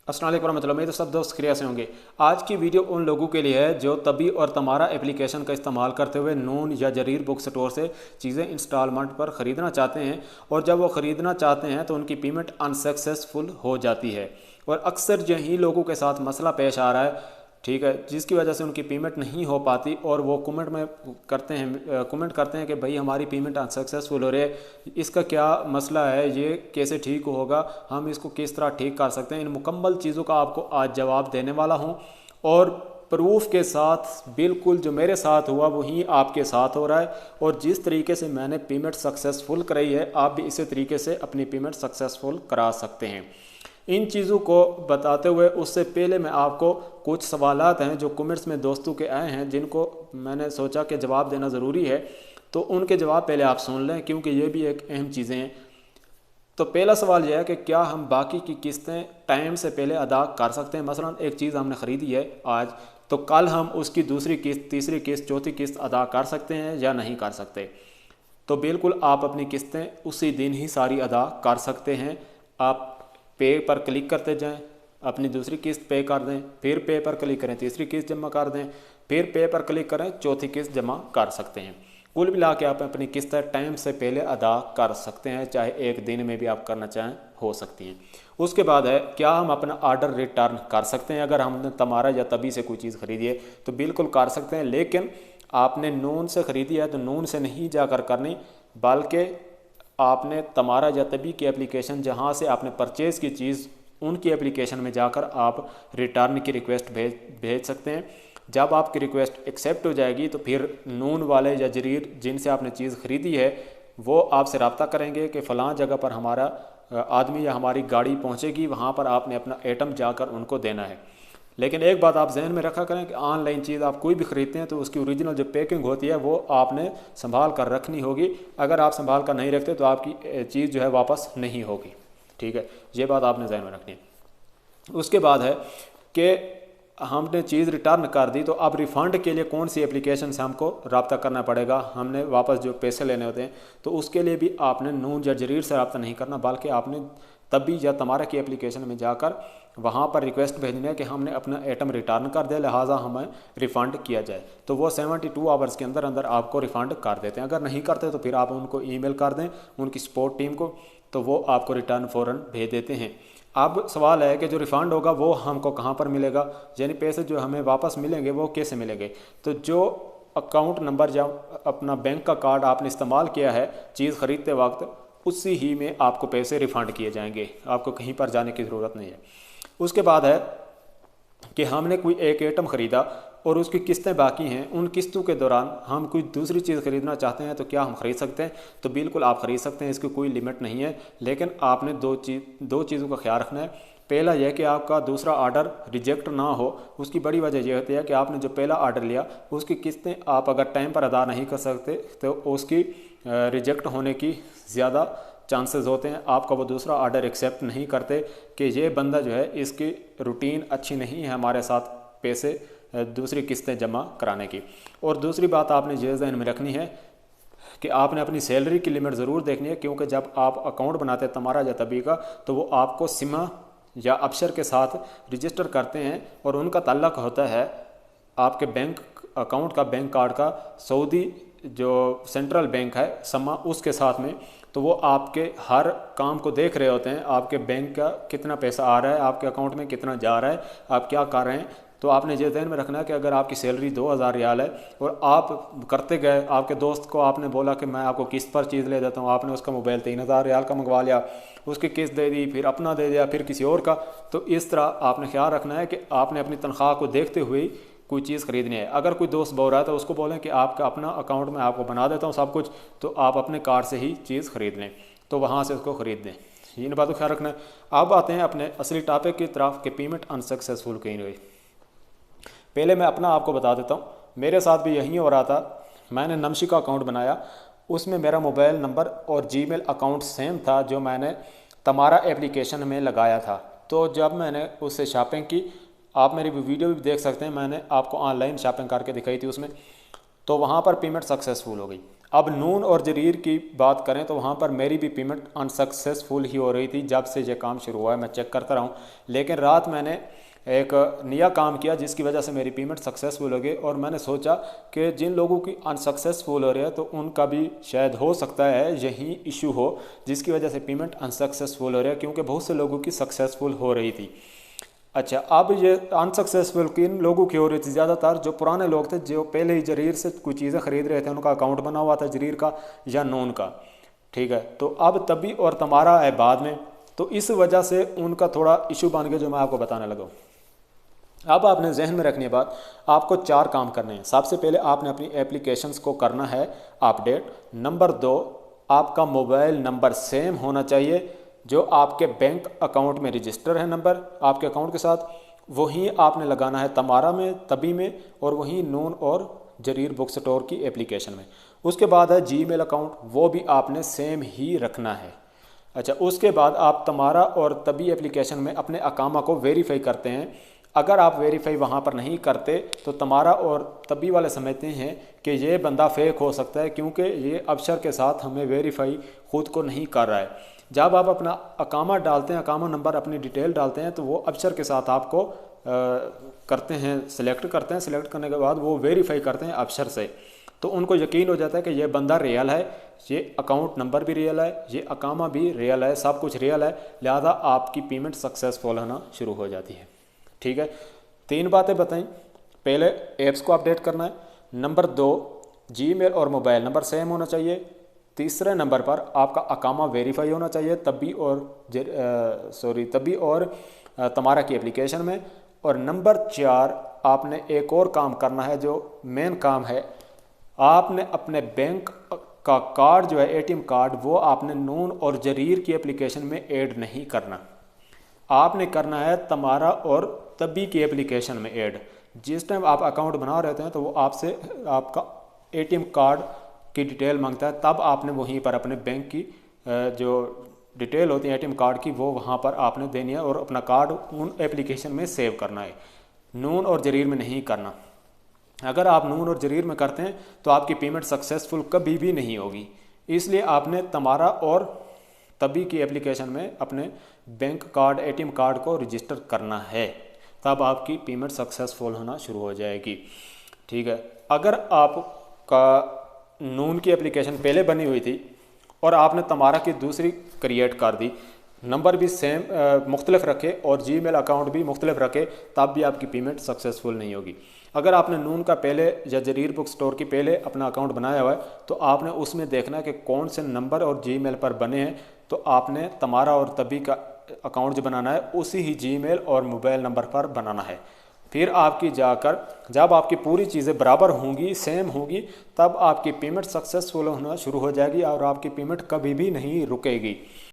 अस्सलाम वालेकुम रहमतुल्लाह। मेरे तो सब दोस्त खैरियत से होंगे। आज की वीडियो उन लोगों के लिए है जो तभी और तमारा एप्लीकेशन का इस्तेमाल करते हुए नून या जरीर बुक स्टोर से चीज़ें इंस्टॉलमेंट पर ख़रीदना चाहते हैं, और जब वो ख़रीदना चाहते हैं तो उनकी पेमेंट अनसक्सेसफुल हो जाती है। और अक्सर यही लोगों के साथ मसला पेश आ रहा है, ठीक है, जिसकी वजह से उनकी पेमेंट नहीं हो पाती और वो कमेंट करते हैं कि भाई हमारी पेमेंट अनसक्सेसफुल हो रही है, इसका क्या मसला है, ये कैसे ठीक होगा, हम इसको किस तरह ठीक कर सकते हैं। इन मुकम्मल चीज़ों का आपको आज जवाब देने वाला हूँ, और प्रूफ के साथ बिल्कुल जो मेरे साथ हुआ वही आपके साथ हो रहा है। और जिस तरीके से मैंने पेमेंट सक्सेसफुल कराई है, आप भी इसी तरीके से अपनी पेमेंट सक्सेसफुल करा सकते हैं। इन चीज़ों को बताते हुए उससे पहले मैं आपको कुछ सवालात हैं जो कमेंट्स में दोस्तों के आए हैं, जिनको मैंने सोचा कि जवाब देना ज़रूरी है, तो उनके जवाब पहले आप सुन लें, क्योंकि ये भी एक अहम चीज़ें हैं। तो पहला सवाल यह है कि क्या हम बाकी की किस्तें टाइम से पहले अदा कर सकते हैं। मसलन एक चीज़ हमने ख़रीदी है आज, तो कल हम उसकी दूसरी किस्त, तीसरी किस्त, चौथी किस्त अदा कर सकते हैं या नहीं कर सकते। तो बिल्कुल आप अपनी किस्तें उसी दिन ही सारी अदा कर सकते हैं। आप पे पर क्लिक करते जाएं, अपनी दूसरी किस्त पे कर दें, फिर पे पर क्लिक करें, तीसरी किस्त जमा कर दें, फिर पे पर क्लिक करें, चौथी किस्त जमा कर सकते हैं। कुल मिला के आप अपनी किस्त टाइम से पहले अदा कर सकते हैं, चाहे एक दिन में भी आप करना चाहें हो सकती हैं। उसके बाद है, क्या हम अपना ऑर्डर रिटर्न कर सकते हैं। अगर हमने तमारा या तभी से कोई चीज़ ख़रीदी है तो बिल्कुल कर सकते हैं, लेकिन आपने नून से ख़रीदी है तो नून से नहीं जाकर करनी, बल्कि आपने तमारा या तभी की एप्लीकेशन जहां से आपने परचेज़ की चीज़, उनकी एप्लीकेशन में जाकर आप रिटर्न की रिक्वेस्ट भेज सकते हैं। जब आपकी रिक्वेस्ट एक्सेप्ट हो जाएगी तो फिर नून वाले या जरीर जिनसे आपने चीज़ ख़रीदी है वो आपसे रब्ता करेंगे कि फ़लाँ जगह पर हमारा आदमी या हमारी गाड़ी पहुंचेगी, वहां पर आपने अपना आइटम जाकर उनको देना है। लेकिन एक बात आप जहन में रखा करें कि ऑनलाइन चीज़ आप कोई भी ख़रीदते हैं तो उसकी ओरिजिनल जो पैकिंग होती है वो आपने संभाल कर रखनी होगी। अगर आप संभाल कर नहीं रखते तो आपकी चीज़ जो है वापस नहीं होगी, ठीक है, ये बात आपने जहन में रखनी है। उसके बाद है कि हमने चीज़ रिटर्न कर दी, तो अब रिफ़ंड के लिए कौन सी एप्लीकेशन से हमको रब्ता करना पड़ेगा, हमने वापस जो पैसे लेने होते हैं, तो उसके लिए भी आपने नून या जरीर से रब्ता नहीं करना, बल्कि आपने तभी या तमारा की एप्लीकेशन में जाकर वहाँ पर रिक्वेस्ट भेजनी है कि हमने अपना आइटम रिटर्न कर दिया, लिहाजा हमें रिफ़ंड किया जाए। तो वो 72 आवर्स के अंदर अंदर आपको रिफ़ंड कर देते हैं। अगर नहीं करते तो फिर आप उनको ईमेल कर दें, उनकी सपोर्ट टीम को, तो वो आपको रिटर्न फ़ौरन भेज देते हैं। अब सवाल है कि जो रिफ़ंड होगा वो हमको कहाँ पर मिलेगा, यानी पैसे जो हमें वापस मिलेंगे वो कैसे मिलेंगे। तो जो अकाउंट नंबर या अपना बैंक का कार्ड आपने इस्तेमाल किया है चीज़ ख़रीदते वक्त, उसी ही में आपको पैसे रिफ़ंड किए जाएंगे, आपको कहीं पर जाने की ज़रूरत नहीं है। उसके बाद है कि हमने कोई एक आइटम ख़रीदा और उसकी किस्तें बाकी हैं, उन किस्तों के दौरान हम कोई दूसरी चीज़ ख़रीदना चाहते हैं तो क्या हम ख़रीद सकते हैं। तो बिल्कुल आप ख़रीद सकते हैं, इसकी कोई लिमिट नहीं है, लेकिन आपने दो चीज़ों का ख्याल रखना है। पहला यह कि आपका दूसरा ऑर्डर रिजेक्ट ना हो। उसकी बड़ी वजह यह होती है कि आपने जो पहला ऑर्डर लिया उसकी किस्तें आप अगर टाइम पर अदा नहीं कर सकते तो उसकी रिजेक्ट होने की ज़्यादा चांसेस होते हैं। आपका वो दूसरा ऑर्डर एक्सेप्ट नहीं करते कि ये बंदा जो है इसकी रूटीन अच्छी नहीं है हमारे साथ पैसे दूसरी किस्तें जमा कराने की। और दूसरी बात आपने ये ज़हन में रखनी है कि आपने अपनी सैलरी की लिमिट ज़रूर देखनी है, क्योंकि जब आप अकाउंट बनाते हैं तमारा या तभी का, तो वो आपको सिमा या अफसर के साथ रजिस्टर करते हैं और उनका ताल्लुक़ होता है आपके बैंक अकाउंट का, बैंक कार्ड का, सऊदी जो सेंट्रल बैंक है समा, उसके साथ में। तो वो आपके हर काम को देख रहे होते हैं, आपके बैंक का कितना पैसा आ रहा है, आपके अकाउंट में कितना जा रहा है, आप क्या कर रहे हैं। तो आपने ये ध्यान में रखना है कि अगर आपकी सैलरी 2000 रियाल है और आप करते गए, आपके दोस्त को आपने बोला कि मैं आपको किस्त पर चीज़ ले देता हूँ, आपने उसका मोबाइल 3000 रियाल का मंगवा लिया, उसकी किस्त दे दी, फिर अपना दे दिया, फिर किसी और का। तो इस तरह आपने ख्याल रखना है कि आपने अपनी तनख्वाह को देखते हुए कोई चीज़ ख़रीदनी है। अगर कोई दोस्त बोल रहा है तो उसको बोलें कि आपका अपना अकाउंट में आपको बना देता हूँ सब कुछ, तो आप अपने कार्ड से ही चीज़ ख़रीद लें, तो वहाँ से उसको ख़रीद दें। इन बातों का ख्याल रखना है। अब आते हैं अपने असली टॉपिक की तरफ कि पेमेंट अनसक्सेसफुल क्यों हुई। पहले मैं अपना आपको बता देता हूँ, मेरे साथ भी यही हो रहा था। मैंने नमशी का अकाउंट बनाया, उसमें मेरा मोबाइल नंबर और जीमेल अकाउंट सेम था जो मैंने तमारा एप्लीकेशन में लगाया था। तो जब मैंने उससे शॉपिंग की, आप मेरी वीडियो भी देख सकते हैं, मैंने आपको ऑनलाइन शॉपिंग करके दिखाई थी उसमें, तो वहाँ पर पेमेंट सक्सेसफुल हो गई। अब नून और जरीर की बात करें तो वहाँ पर मेरी भी पेमेंट अनसक्सेसफुल ही हो रही थी जब से ये काम शुरू हुआ है। मैं चेक करता रहा हूँ, लेकिन रात मैंने एक नया काम किया जिसकी वजह से मेरी पेमेंट सक्सेसफुल हो गई। और मैंने सोचा कि जिन लोगों की अनसक्सेसफुल हो रही है तो उनका भी शायद हो सकता है यही इशू हो जिसकी वजह से पेमेंट अनसक्सेसफुल हो रही है, क्योंकि बहुत से लोगों की सक्सेसफुल हो रही थी। अच्छा, अब ये अनसक्सेसफुल किन लोगों की हो रही थी? ज़्यादातर जो पुराने लोग थे जो पहले ही जरीर से कुछ चीज़ें ख़रीद रहे थे, उनका अकाउंट बना हुआ था जरीर का या नून का, ठीक है। तो अब तभी और तमारा है बाद में, तो इस वजह से उनका थोड़ा इशू बन गया जो मैं आपको बताने लगा हूँ। अब आपने जहन में रखनी बात, आपको 4 काम करने हैं। सबसे पहले आपने अपनी एप्लीकेशंस को करना है अपडेट। नंबर 2, आपका मोबाइल नंबर सेम होना चाहिए जो आपके बैंक अकाउंट में रजिस्टर है नंबर आपके अकाउंट के साथ, वही आपने लगाना है तमारा में, तभी में, और वही नून और जरीर बुक स्टोर की एप्लीकेशन में। उसके बाद है जीमेल अकाउंट, वो भी आपने सेम ही रखना है। अच्छा, उसके बाद आप तमारा और तभी एप्लीकेशन में अपने अकामा को वेरीफाई करते हैं। अगर आप वेरीफाई वहाँ पर नहीं करते तो तमारा और तभी वाले समझते हैं कि ये बंदा फेक हो सकता है, क्योंकि ये अबशर के साथ हमें वेरीफाई ख़ुद को नहीं कर रहा है। जब आप अपना अकामा डालते हैं, अकामा नंबर अपनी डिटेल डालते हैं, तो वो अबशर के साथ आपको करते हैं, सिलेक्ट करते हैं। सिलेक्ट करने के बाद वो वेरीफाई करते हैं अबशर से, तो उनको यकीन हो जाता है कि ये बंदा रियल है, ये अकाउंट नंबर भी रियल है, ये अकामा भी रियल है, सब कुछ रियल है, लिहाजा आपकी पेमेंट सक्सेसफुल होना शुरू हो जाती है। ठीक है, 3 बातें बताई। पहले ऐप्स को अपडेट करना है। नंबर 2, जीमेल और मोबाइल नंबर सेम होना चाहिए। तीसरे नंबर पर आपका अकामा वेरीफाई होना चाहिए तभी और तमारा की एप्लीकेशन में। और नंबर 4, आपने एक और काम करना है जो मेन काम है, आपने अपने बैंक का कार्ड जो है एटीएम कार्ड, वो आपने नून और जरीर की एप्लीकेशन में ऐड नहीं करना। आपने करना है तमारा और तभी की एप्लीकेशन में ऐड। जिस टाइम आप अकाउंट बना रहे हैं तो वो आपसे आपका एटीएम कार्ड की डिटेल मांगता है, तब आपने वहीं पर अपने बैंक की जो डिटेल होती है एटीएम कार्ड की, वो वहाँ पर आपने देनी है और अपना कार्ड उन एप्लीकेशन में सेव करना है, नून और जरीर में नहीं करना। अगर आप नून और जरीर में करते हैं तो आपकी पेमेंट सक्सेसफुल कभी भी नहीं होगी। इसलिए आपने तमारा और तभी की एप्लीकेशन में अपने बैंक कार्ड एटीएम कार्ड को रजिस्टर करना है, तब आपकी पेमेंट सक्सेसफुल होना शुरू हो जाएगी। ठीक है, अगर आपका नून की एप्लीकेशन पहले बनी हुई थी और आपने तमारा की दूसरी क्रिएट कर दी, नंबर भी सेम मुख्तलिफ रखे और जीमेल अकाउंट भी मुख्तलिफ रखे, तब भी आपकी पेमेंट सक्सेसफुल नहीं होगी। अगर आपने नून का पहले या जरीर बुक स्टोर की पहले अपना अकाउंट बनाया हुआ है तो आपने उसमें देखना है कि कौन से नंबर और जीमेल पर बने हैं, तो आपने तमारा और तभी का अकाउंट जो बनाना है उसी ही जीमेल और मोबाइल नंबर पर बनाना है। फिर आपकी जाकर जब आपकी पूरी चीज़ें बराबर होंगी, सेम होंगी, तब आपकी पेमेंट सक्सेसफुल होना शुरू हो जाएगी और आपकी पेमेंट कभी भी नहीं रुकेगी।